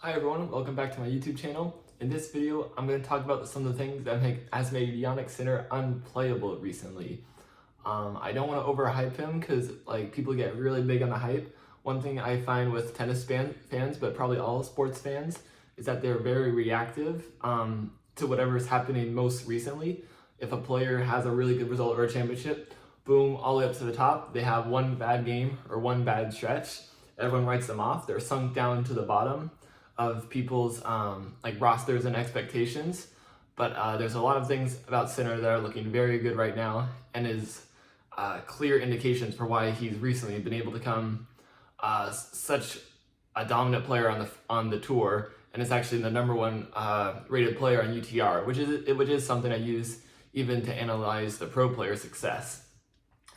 Hi everyone, welcome back to my YouTube channel. In this video, I'm going to talk about some of the things that has made Jannik Sinner unplayable recently. I don't want to overhype him because people get really big on the hype. One thing I find with tennis fans, but probably all sports fans, is that they're very reactive to whatever's happening most recently. If a player has a really good result or a championship, boom, all the way up to the top, they have one bad game or one bad stretch. Everyone writes them off. They're sunk down to the bottom of people's rosters and expectations. But there's a lot of things about Sinner that are looking very good right now, and is clear indications for why he's recently been able to become such a dominant player on the tour, and is actually the number one rated player on UTR, which is something I use even to analyze the pro player success.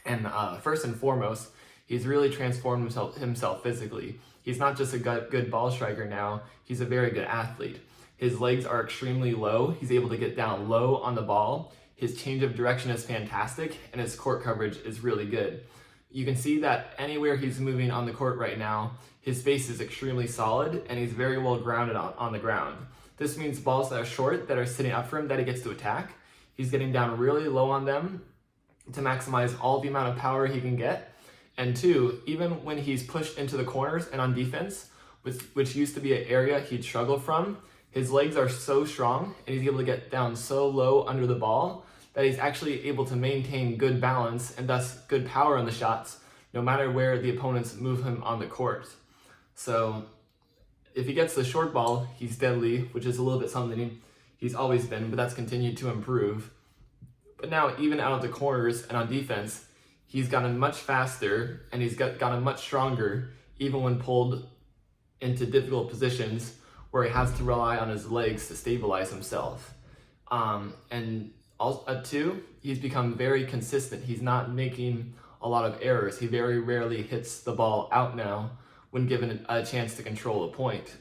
And first and foremost, he's really transformed himself physically. He's not just a good ball striker now, he's a very good athlete. His legs are extremely low, he's able to get down low on the ball, his change of direction is fantastic, and his court coverage is really good. You can see that anywhere he's moving on the court right now, his space is extremely solid, and he's very well grounded on the ground. This means balls that are short, that are sitting up for him, that he gets to attack, he's getting down really low on them to maximize all the amount of power he can get. And two, even when he's pushed into the corners and on defense, which used to be an area he'd struggle from, his legs are so strong and he's able to get down so low under the ball that he's actually able to maintain good balance and thus good power on the shots, no matter where the opponents move him on the court. So if he gets the short ball, he's deadly, which is a little bit something he's always been, but that's continued to improve. But now, even out of the corners and on defense, he's gotten much faster and he's gotten much stronger, even when pulled into difficult positions where he has to rely on his legs to stabilize himself. And two, he's become very consistent. He's not making a lot of errors. He very rarely hits the ball out now when given a chance to control a point.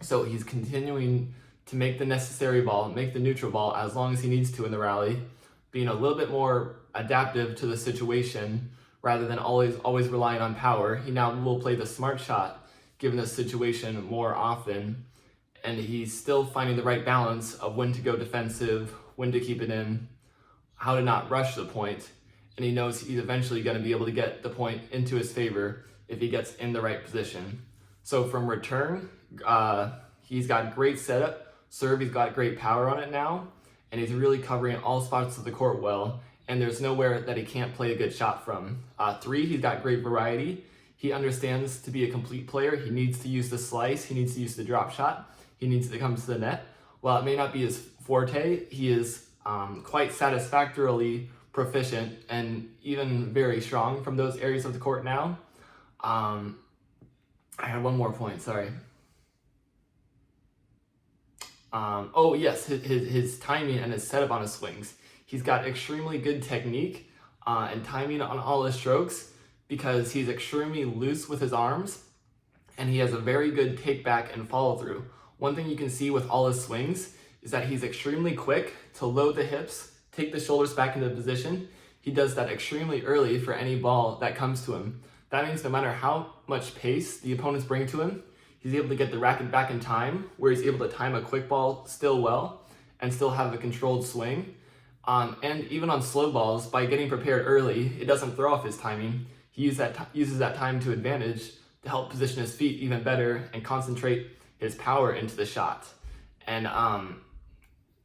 So he's continuing to make the necessary ball, make the neutral ball as long as he needs to in the rally, being a little bit more adaptive to the situation rather than always relying on power. He now will play the smart shot given the situation more often, and he's still finding the right balance of when to go defensive, when to keep it in, how to not rush the point, and he knows he's eventually going to be able to get the point into his favor if he gets in the right position. So from return, he's got great setup, serve, he's got great power on it now, and he's really covering all spots of the court well, and there's nowhere that he can't play a good shot from. Three, he's got great variety. He understands to be a complete player, he needs to use the slice, he needs to use the drop shot, he needs to come to the net. While it may not be his forte, he is quite satisfactorily proficient and even very strong from those areas of the court now. I had one more point, sorry. Oh yes, his timing and his setup on his swings. He's got extremely good technique and timing on all his strokes because he's extremely loose with his arms and he has a very good take back and follow through. One thing you can see with all his swings is that he's extremely quick to load the hips, take the shoulders back into position. He does that extremely early for any ball that comes to him. That means no matter how much pace the opponents bring to him, he's able to get the racket back in time, where he's able to time a quick ball still well and still have a controlled swing. And even on slow balls, by getting prepared early, it doesn't throw off his timing. He uses that time to advantage to help position his feet even better and concentrate his power into the shot. And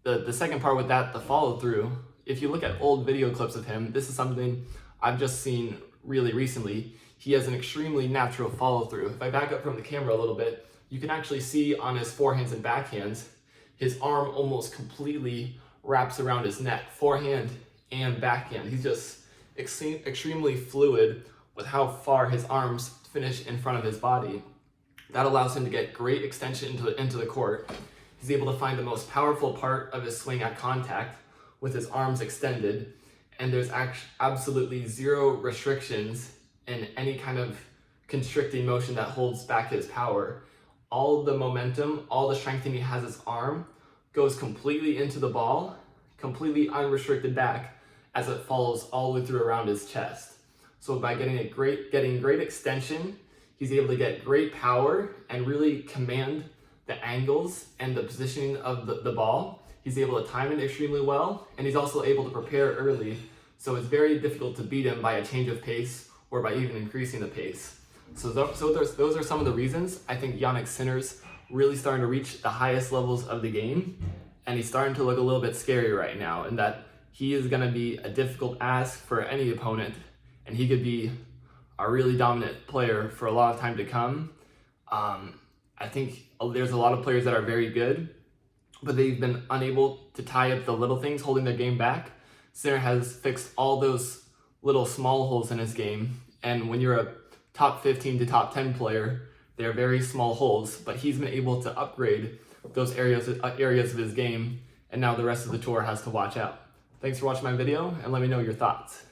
the second part with that, the follow through, if you look at old video clips of him, this is something I've just seen really recently. He has an extremely natural follow through. If I back up from the camera a little bit, you can actually see on his forehands and backhands, his arm almost completely wraps around his neck, forehand and backhand. He's just extremely fluid with how far his arms finish in front of his body. That allows him to get great extension into the court. He's able to find the most powerful part of his swing at contact with his arms extended, and there's absolutely zero restrictions in any kind of constricting motion that holds back his power. All the momentum, all the strength he has his arm goes completely into the ball, completely unrestricted back as it follows all the way through around his chest. So by getting great extension, he's able to get great power and really command the angles and the positioning of the ball. He's able to time it extremely well, and he's also able to prepare early, so it's very difficult to beat him by a change of pace or by even increasing the pace. So those are some of the reasons I think Jannik Sinner's really starting to reach the highest levels of the game, and he's starting to look a little bit scary right now, and that he is going to be a difficult ask for any opponent, and he could be a really dominant player for a lot of time to come. I think there's a lot of players that are very good, but they've been unable to tie up the little things holding their game back. Sinner has fixed all those little small holes in his game, and when you're a top 15 to top 10 player, they're very small holes, but he's been able to upgrade those areas of his game, and now the rest of the tour has to watch out. Thanks for watching my video, and let me know your thoughts.